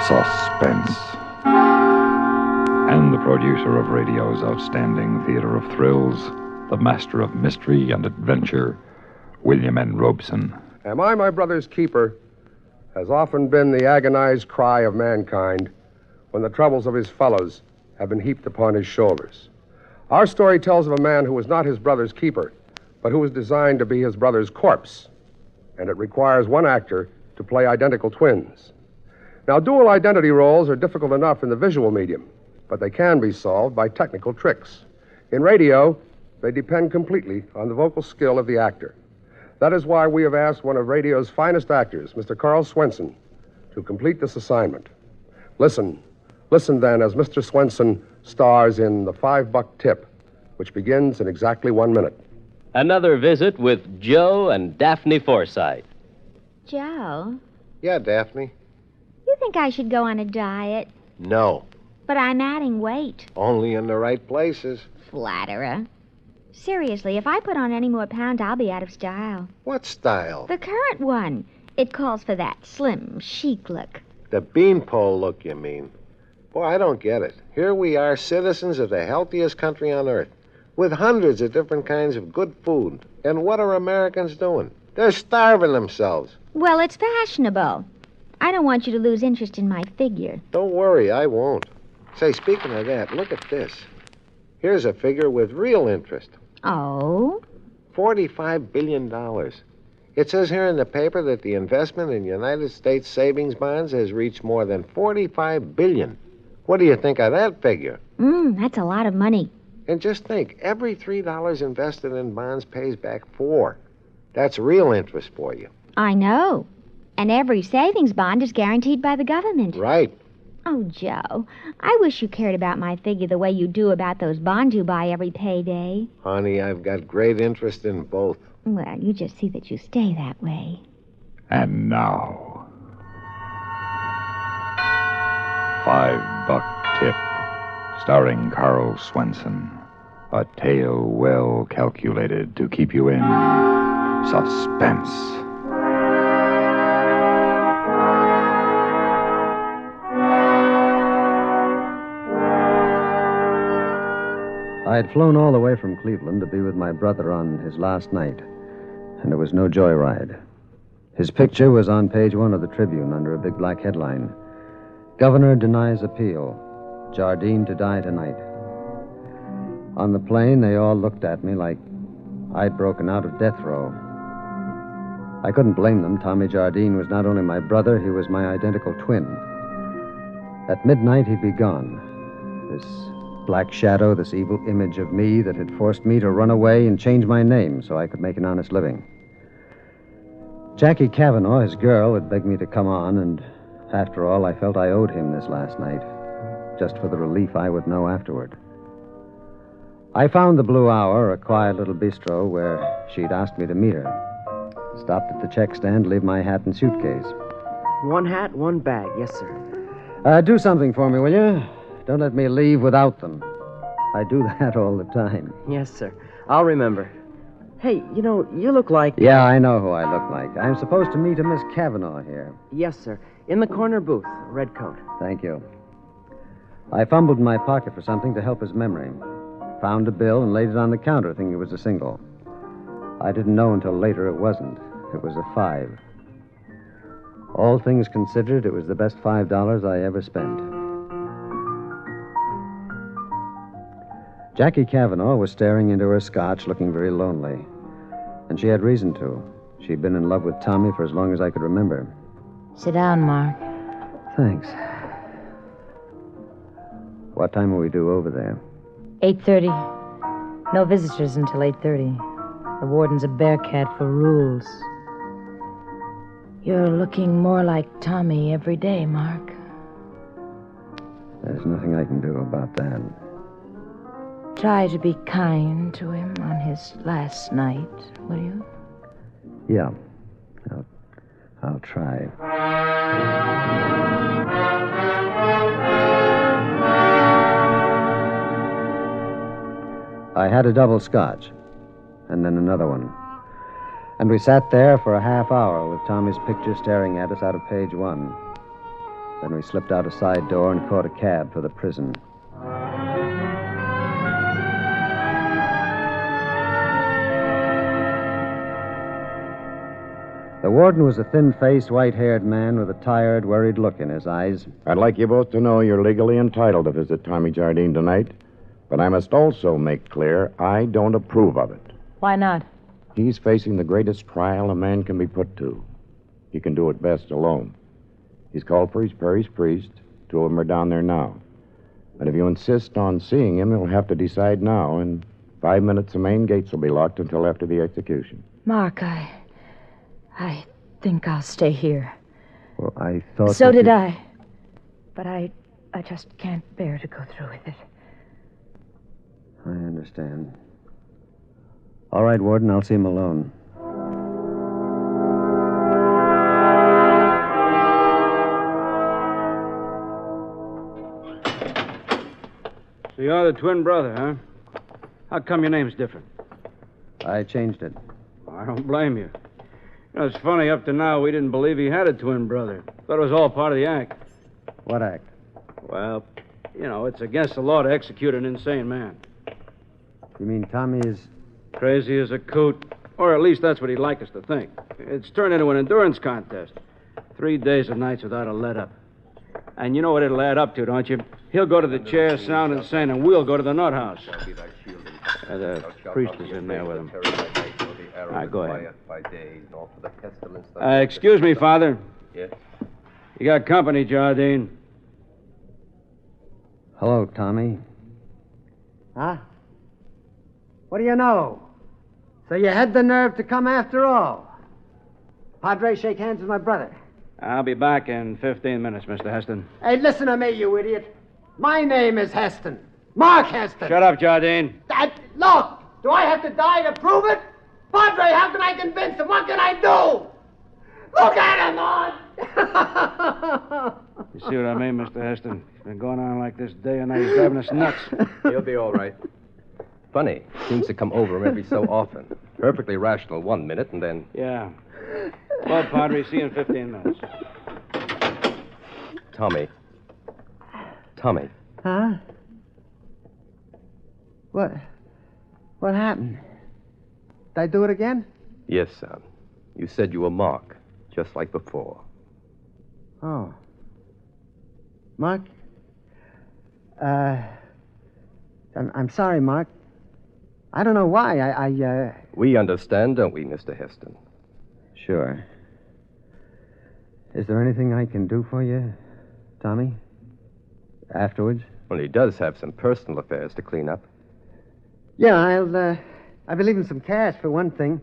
Suspense. And the producer of radio's outstanding theater of thrills, the master of mystery and adventure, William N. Robeson. Am I my brother's keeper has often been the agonized cry of mankind when the troubles of his fellows have been heaped upon his shoulders. Our story tells of a man who was not his brother's keeper, but who was designed to be his brother's corpse. And it requires one actor to play identical twins. Now, dual identity roles are difficult enough in the visual medium, but they can be solved by technical tricks. In radio, they depend completely on the vocal skill of the actor. That is why we have asked one of radio's finest actors, Mr. Carl Swenson, to complete this assignment. Listen then as Mr. Swenson stars in The $5 Tip, which begins in exactly 1 minute. Another visit with Joe and Daphne Forsythe. Joe, Yeah, Daphne. you think I should go on a diet? No. But I'm adding weight. Only in the right places. Flatterer. Seriously, if I put on any more pounds, I'll be out of style. What style? The current one. It calls for that slim, chic look. The beanpole look, you mean. Boy, I don't get it. Here we are, citizens of the healthiest country on earth, with hundreds of different kinds of good food. And what are Americans doing? They're starving themselves. Well, it's fashionable. I don't want you to lose interest in my figure. Don't worry, I won't. Say, speaking of that, look at this. Here's a figure with real interest. Oh? $45 billion. It says here in the paper that the investment in United States savings bonds has reached more than $45 billion. What do you think of that figure? That's a lot of money. And just think, every $3 invested in bonds pays back $4. That's real interest for you. I know. And every savings bond is guaranteed by the government. Right. Oh, Joe, I wish you cared about my figure the way you do about those bonds you buy every payday. Honey, I've got great interest in both. Well, you just see that you stay that way. And now, $5 Tip, starring Carl Swenson. A tale well calculated to keep you in suspense. I had flown all the way from Cleveland to be with my brother on his last night, and it was no joyride. His picture was on page 1 of the Tribune under a big black headline. Governor denies appeal. Jardine to die tonight. On the plane, they all looked at me like I'd broken out of death row. I couldn't blame them. Tommy Jardine was not only my brother, he was my identical twin. At midnight, he'd be gone. This black shadow, this evil image of me that had forced me to run away and change my name so I could make an honest living. Jackie Cavanaugh, his girl, had begged me to come on, and after all, I felt I owed him this last night, just for the relief I would know afterward. I found the Blue Hour, a quiet little bistro where she'd asked me to meet her. Stopped at the check stand, leave my hat and suitcase. One hat, one bag. Yes, sir. Do something for me, will you? Don't let me leave without them. I do that all the time. Yes, sir. I'll remember. Hey, you look like... Yeah, I know who I look like. I'm supposed to meet a Miss Cavanaugh here. Yes, sir. In the corner booth. Red coat. Thank you. I fumbled in my pocket for something to help his memory. Found a bill and laid it on the counter, thinking it was a single. I didn't know until later it wasn't. It was a 5. All things considered, it was the best $5 I ever spent. Jackie Cavanaugh was staring into her scotch, looking very lonely. And she had reason to. She'd been in love with Tommy for as long as I could remember. Sit down, Mark. Thanks. What time will we do over there? 8:30. No visitors until 8:30. The warden's a bearcat for rules. You're looking more like Tommy every day, Mark. There's nothing I can do about that. Try to be kind to him on his last night, will you? Yeah. I'll try. I had a double scotch, and then another one. And we sat there for a half hour with Tommy's picture staring at us out of page 1. Then we slipped out a side door and caught a cab for the prison. The warden was a thin-faced, white-haired man with a tired, worried look in his eyes. I'd like you both to know you're legally entitled to visit Tommy Jardine tonight, but I must also make clear I don't approve of it. Why not? He's facing the greatest trial a man can be put to. He can do it best alone. He's called for his parish priest. 2 of them are down there now. But if you insist on seeing him, you'll have to decide now. In 5 minutes, the main gates will be locked until after the execution. Mark, I think I'll stay here. Well, I thought... So did I. But I just can't bear to go through with it. I understand. All right, Warden, I'll see him alone. So you're the twin brother, huh? How come your name's different? I changed it. I don't blame you. You know, it's funny, up to now, we didn't believe he had a twin brother. Thought it was all part of the act. What act? Well, you know, it's against the law to execute an insane man. You mean Tommy is... Crazy as a coot. Or at least that's what he'd like us to think. It's turned into an endurance contest. 3 days and nights without a let-up. And you know what it'll add up to, don't you? He'll go to the chair, sound insane, and we'll go to the nut house. The priest is in there with him. All right, go ahead. Excuse me, Father. Yes? You got company, Jardine. Hello, Tommy. Huh? What do you know? So you had the nerve to come after all. Padre, shake hands with my brother. I'll be back in 15 minutes, Mr. Heston. Hey, listen to me, you idiot. My name is Heston. Mark Heston. Shut up, Jardine. Look, do I have to die to prove it? Padre, how can I convince him? What can I do? Look at him, on. You see what I mean, Mr. Heston? It's been going on like this day and night. He's driving us nuts. He'll be all right. Funny. Seems to come over him every so often. Perfectly rational 1 minute, and then... Yeah. Well, Padre, see you in 15 minutes. Tommy. Tommy. Huh? What happened? Did I do it again? Yes, son. You said you were Mark, just like before. Oh. Mark? I'm sorry, Mark. I don't know why. We understand, don't we, Mr. Heston? Sure. Is there anything I can do for you, Tommy? Afterwards? Well, he does have some personal affairs to clean up. Yeah, I'll be leaving some cash for one thing.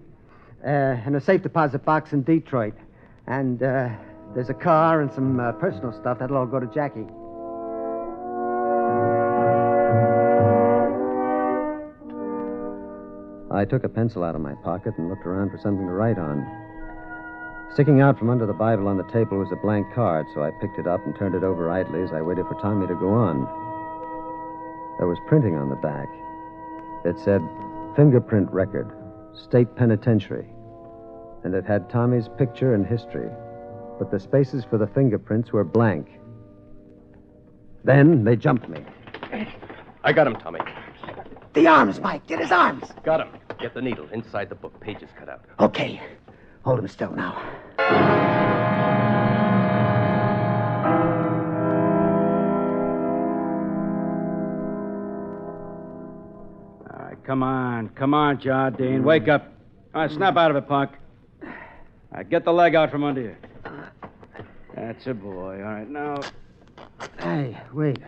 And a safe deposit box in Detroit. And, there's a car and some personal stuff. That'll all go to Jackie. I took a pencil out of my pocket and looked around for something to write on. Sticking out from under the Bible on the table was a blank card, so I picked it up and turned it over idly as I waited for Tommy to go on. There was printing on the back. It said, Fingerprint Record, State Penitentiary. And it had Tommy's picture and history, but the spaces for the fingerprints were blank. Then they jumped me. I got him, Tommy. The arms, Mike. Get his arms. Got him. Get the needle. Inside the book. Pages cut out. Okay. Hold him still now. All right, come on, Jardine. Wake up. All right, snap out of it, punk. All right, get the leg out from under you. That's a boy. All right, now... Hey, wait.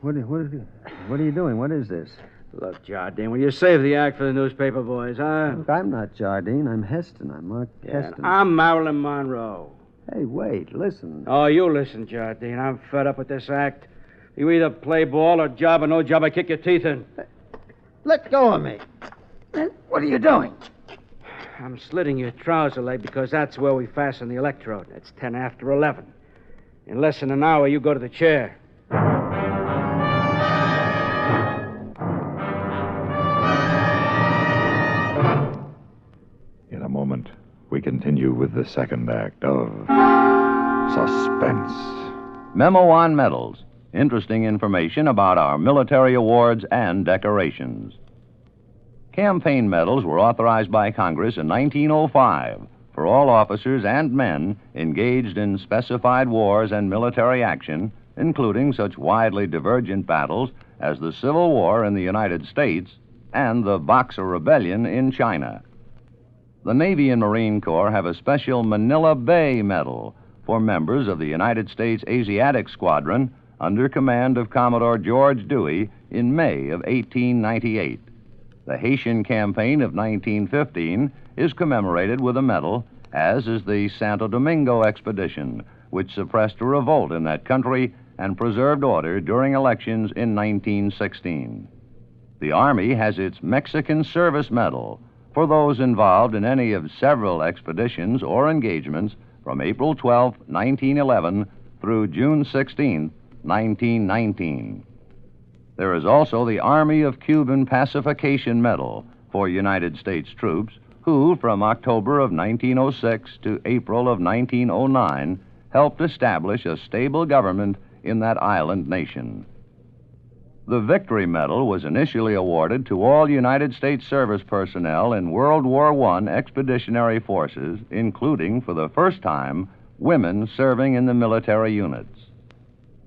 What are you doing? What is this? Look, Jardine, will you save the act for the newspaper boys, huh? Look, I'm not Jardine. I'm Heston. I'm Mark Heston. I'm Marilyn Monroe. Hey, wait, listen. Oh, you listen, Jardine. I'm fed up with this act. You either play ball or job or no job, I kick your teeth in. Let go of me. What are you doing? I'm slitting your trouser leg because that's where we fasten the electrode. It's 10 after 11. In less than an hour, you go to the chair. In a moment, we continue with the second act of Suspense. Memo on Medals. Interesting information about our military awards and decorations. Campaign medals were authorized by Congress in 1905 for all officers and men engaged in specified wars and military action, including such widely divergent battles as the Civil War in the United States and the Boxer Rebellion in China. The Navy and Marine Corps have a special Manila Bay Medal for members of the United States Asiatic Squadron under command of Commodore George Dewey in May of 1898. The Haitian Campaign of 1915 is commemorated with a medal, as is the Santo Domingo Expedition, which suppressed a revolt in that country and preserved order during elections in 1916. The Army has its Mexican Service Medal for those involved in any of several expeditions or engagements from April 12, 1911 through June 16, 1919. There is also the Army of Cuban Pacification Medal for United States troops who, from October of 1906 to April of 1909, helped establish a stable government in that island nation. The Victory Medal was initially awarded to all United States service personnel in World War I expeditionary forces, including, for the first time, women serving in the military units.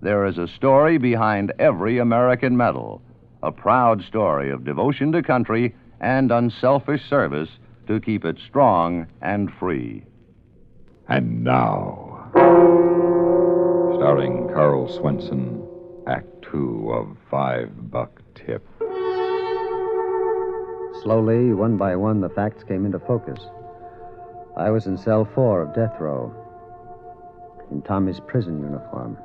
There is a story behind every American medal, a proud story of devotion to country and unselfish service to keep it strong and free. And now, starring Carl Swenson, Act Two of $5 Tip. Slowly, one by one, the facts came into focus. I was in cell 4 of death row, in Tommy's prison uniform.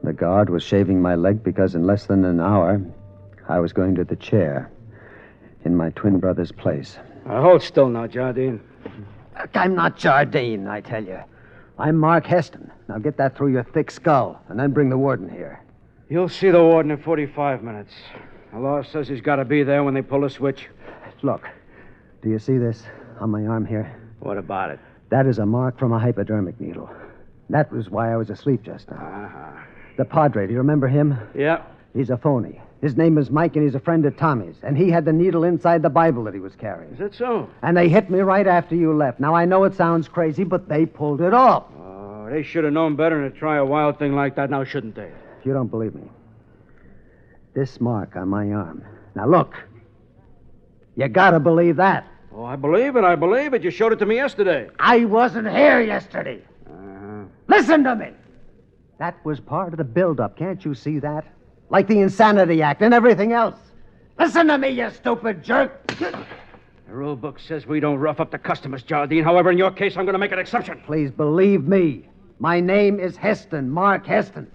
The guard was shaving my leg because in less than an hour, I was going to the chair in my twin brother's place. Hold still now, Jardine. I'm not Jardine, I tell you. I'm Mark Heston. Now get that through your thick skull, and then bring the warden here. You'll see the warden in 45 minutes. The law says he's got to be there when they pull the switch. Look, do you see this on my arm here? What about it? That is a mark from a hypodermic needle. That was why I was asleep just now. Uh-huh. The Padre, do you remember him? Yeah. He's a phony. His name is Mike, and he's a friend of Tommy's. And he had the needle inside the Bible that he was carrying. Is that so? And they hit me right after you left. Now, I know it sounds crazy, but they pulled it off. Oh, they should have known better than to try a wild thing like that now, shouldn't they? If you don't believe me, this mark on my arm. Now, look. You gotta believe that. Oh, I believe it. You showed it to me yesterday. I wasn't here yesterday. Listen to me. That was part of the build-up. Can't you see that? Like the Insanity Act and everything else. Listen to me, you stupid jerk. The rule book says we don't rough up the customers, Jardine. However, in your case, I'm going to make an exception. Please believe me. My name is Heston, Mark Heston.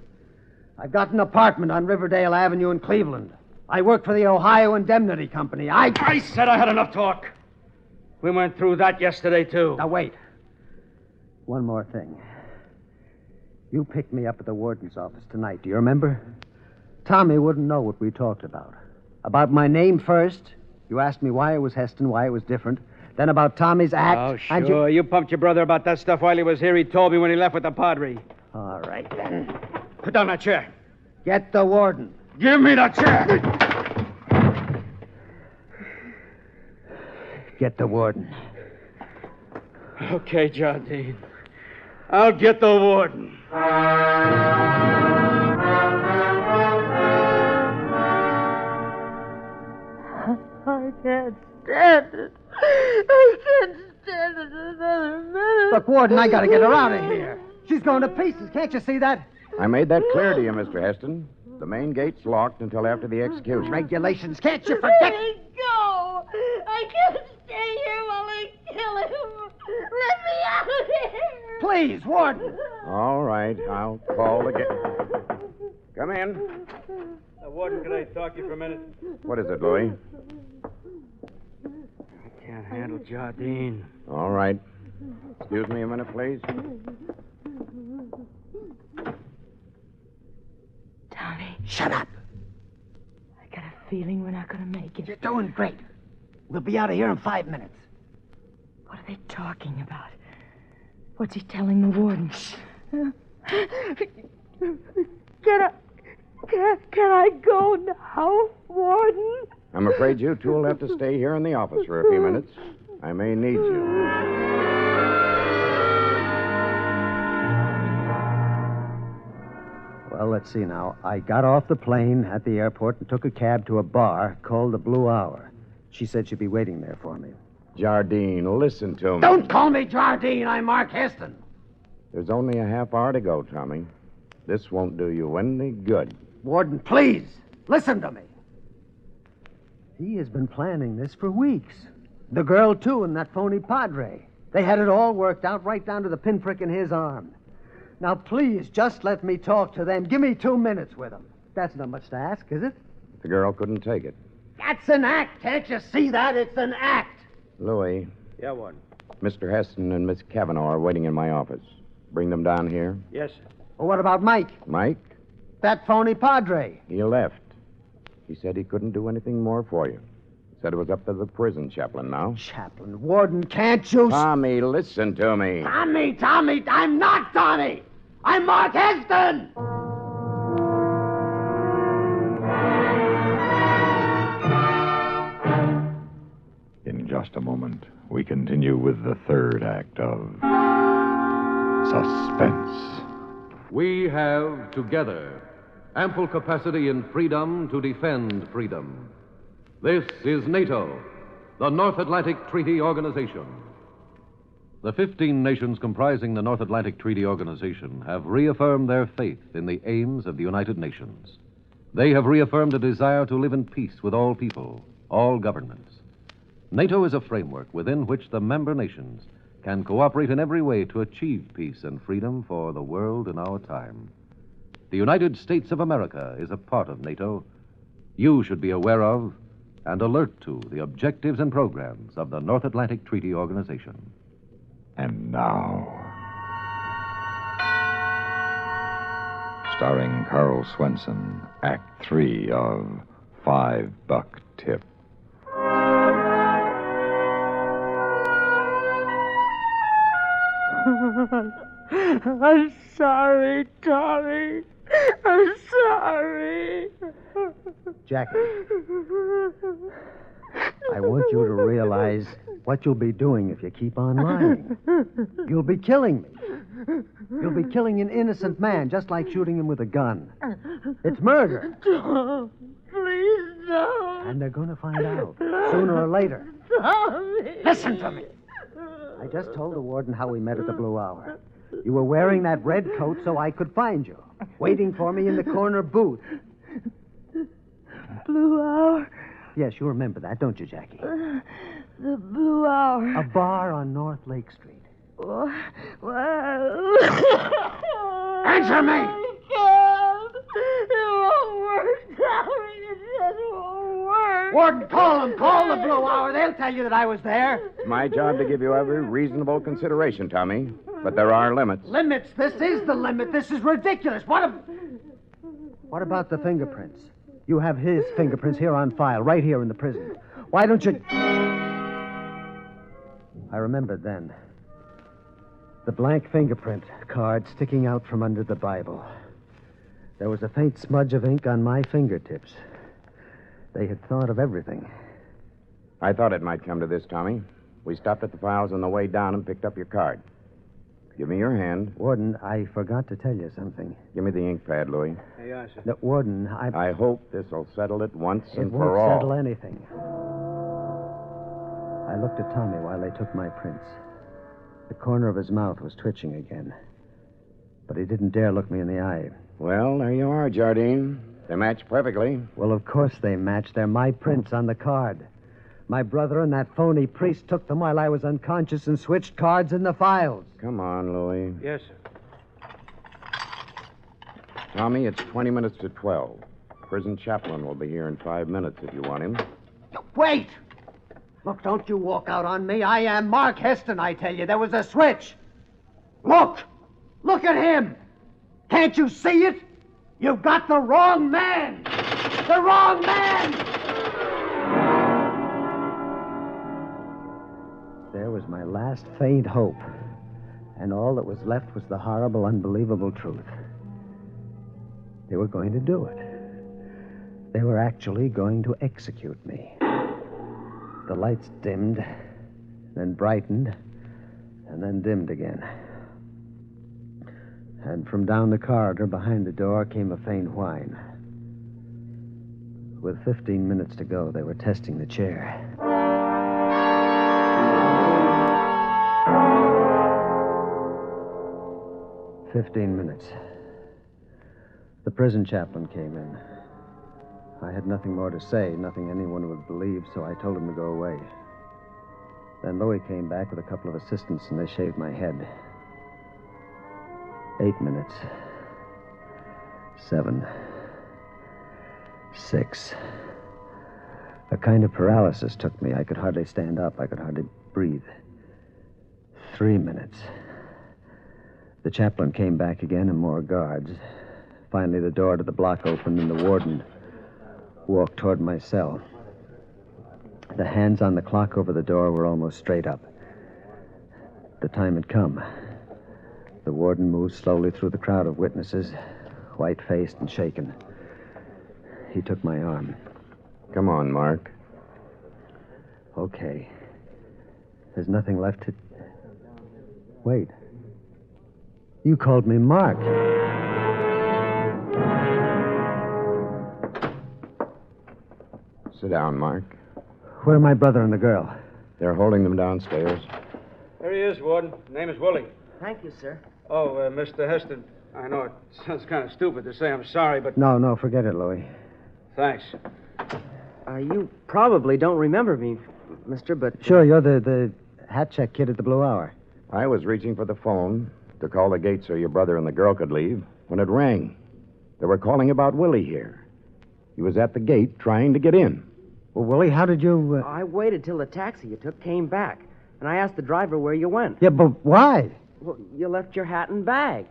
I've got an apartment on Riverdale Avenue in Cleveland. I work for the Ohio Indemnity Company. I said I had enough talk. We went through that yesterday, too. Now, wait. One more thing. You picked me up at the warden's office tonight. Do you remember? Tommy wouldn't know what we talked about. About my name first. You asked me why it was Heston, why it was different. Then about Tommy's act. Oh, sure. You pumped your brother about that stuff while he was here. He told me when he left with the Padre. All right, then. Put down that chair. Get the warden. Give me that chair. Get the warden. Okay, Jardine. I'll get the warden. I can't stand it. I can't stand it another minute. Look, warden, I gotta get her out of here. She's going to pieces. Can't you see that? I made that clear to you, Mr. Heston. The main gate's locked until after the execution. Regulations. Can't you forget? Let me go. I can't stay here while they kill him. Let me out of here. Please, warden. All right, I'll call the gate. Come in. Warden, can I talk to you for a minute? What is it, Louis? I can't handle Jardine. All right. Excuse me a minute, please. Tommy. Shut up. I got a feeling we're not going to make it. You're doing great. We'll be out of here in 5 minutes. What are they talking about? What's he telling the warden? Can I go now, Warden? I'm afraid you two will have to stay here in the office for a few minutes. I may need you. Well, let's see now. I got off the plane at the airport and took a cab to a bar called the Blue Hour. She said she'd be waiting there for me. Jardine, listen to me. Don't call me Jardine. I'm Mark Heston. There's only a half hour to go, Tommy. This won't do you any good. Warden, please, listen to me. He has been planning this for weeks. The girl, too, and that phony padre. They had it all worked out right down to the pinprick in his arm. Now, please, just let me talk to them. Give me 2 minutes with them. That's not much to ask, is it? The girl couldn't take it. That's an act. Can't you see that? It's an act. Louis. Yeah, Warden. Mr. Heston and Miss Cavanaugh are waiting in my office. Bring them down here. Yes, sir. Well, what about Mike? Mike? That phony padre. He left. He said he couldn't do anything more for you. Said it was up to the prison chaplain now. Chaplain, Warden, can't you... Tommy, listen to me. Tommy, I'm not Tommy. I'm Mark Heston. In just a moment, we continue with the third act of Suspense. We have, together, ample capacity and freedom to defend freedom. This is NATO, the North Atlantic Treaty Organization. The 15 nations comprising the North Atlantic Treaty Organization have reaffirmed their faith in the aims of the United Nations. They have reaffirmed a desire to live in peace with all people, all governments. NATO is a framework within which the member nations can cooperate in every way to achieve peace and freedom for the world in our time. The United States of America is a part of NATO. You should be aware of and alert to the objectives and programs of the North Atlantic Treaty Organization. And now, starring Carl Swenson, Act 3 of $5 Tip. I'm sorry, Tommy. I'm sorry. Jackie, I want you to realize what you'll be doing if you keep on lying. You'll be killing me. You'll be killing an innocent man, just like shooting him with a gun. It's murder. Don't. Please don't. And they're going to find out, sooner or later. Tommy. Listen to me. I just told the warden how we met at the Blue Hour. You were wearing that red coat so I could find you, waiting for me in the corner booth. Blue Hour? Yes, you remember that, don't you, Jackie? The Blue Hour. A bar on North Lake Street. Well... Answer me! It won't work, Tommy. It just won't work. Warden, call them. Call the Blue Hour. They'll tell you that I was there. It's my job to give you every reasonable consideration, Tommy. But there are limits. Limits? This is the limit. This is ridiculous. What about the fingerprints? You have his fingerprints here on file, right here in the prison. Why don't you... I remembered then. The blank fingerprint card sticking out from under the Bible. There was a faint smudge of ink on my fingertips. They had thought of everything. I thought it might come to this, Tommy. We stopped at the files on the way down and picked up your card. Give me your hand. Warden, I forgot to tell you something. Give me the ink pad, Louis. Yes, sir. No, Warden, I hope this will settle it once and won't for all. settle anything. I looked at Tommy while they took my prints. The corner of his mouth was twitching again. But he didn't dare look me in the eye. Well, there you are, Jardine. They match perfectly. Well, of course they match. They're my prints on the card. My brother and that phony priest took them while I was unconscious and switched cards in the files. Come on, Louis. Yes, sir. Tommy, it's 20 minutes to 12. Prison chaplain will be here in 5 minutes if you want him. Wait! Look, don't you walk out on me. I am Mark Heston, I tell you. There was a switch. Look! Look at him! Can't you see it? You've got the wrong man! The wrong man! There was my last faint hope. And all that was left was the horrible, unbelievable truth. They were going to do it. They were actually going to execute me. The lights dimmed, then brightened, and then dimmed again. And from down the corridor behind the door came a faint whine. With 15 minutes to go, they were testing the chair. 15 minutes. The prison chaplain came in. I had nothing more to say, nothing anyone would believe, so I told him to go away. Then Louis came back with a couple of assistants, and they shaved my head. 8 minutes. 7. 6. A kind of paralysis took me. I could hardly stand up. I could hardly breathe. 3 minutes. The chaplain came back again, and more guards. Finally, the door to the block opened, and the warden walked toward my cell. The hands on the clock over the door were almost straight up. The time had come. The warden moved slowly through the crowd of witnesses, white-faced and shaken. He took my arm. Come on, Mark. Okay. There's nothing left to... Wait. You called me Mark. Sit down, Mark. Where are my brother and the girl? They're holding them downstairs. There he is, Warden. Name is Willie. Thank you, sir. Oh, Mr. Heston, I know it sounds kind of stupid to say I'm sorry, but... No, forget it, Louis. Thanks. You probably don't remember me, mister, but... Sure, you're the hat check kid at the Blue Hour. I was reaching for the phone to call the gate so your brother and the girl could leave when it rang. They were calling about Willie here. He was at the gate trying to get in. Well, Willie, how did you... I waited till the taxi you took came back, and I asked the driver where you went. Yeah, but why? Well, you left your hat and bag.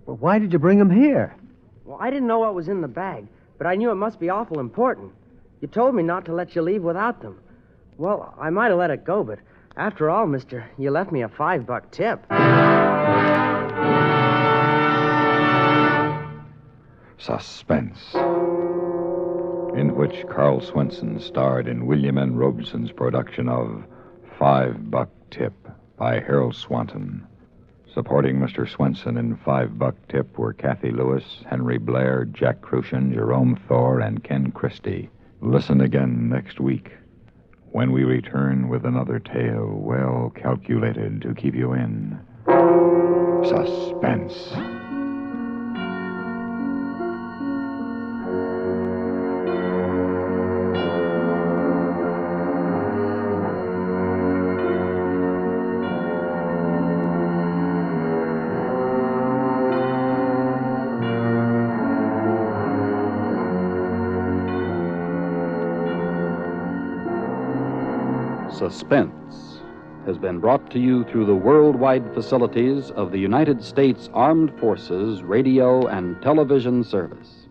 Well, why did you bring him here? Well, I didn't know what was in the bag, but I knew it must be awful important. You told me not to let you leave without them. Well, I might have let it go, but after all, mister, you left me a $5 tip. Suspense, in which Carl Swenson starred in William N. Robeson's production of $5 Tip by Harold Swanton. Supporting Mr. Swenson in $5 Tip were Kathy Lewis, Henry Blair, Jack Crucian, Jerome Thor, and Ken Christie. Listen again next week when we return with another tale well calculated to keep you in suspense. Suspense has been brought to you through the worldwide facilities of the United States Armed Forces Radio and Television Service.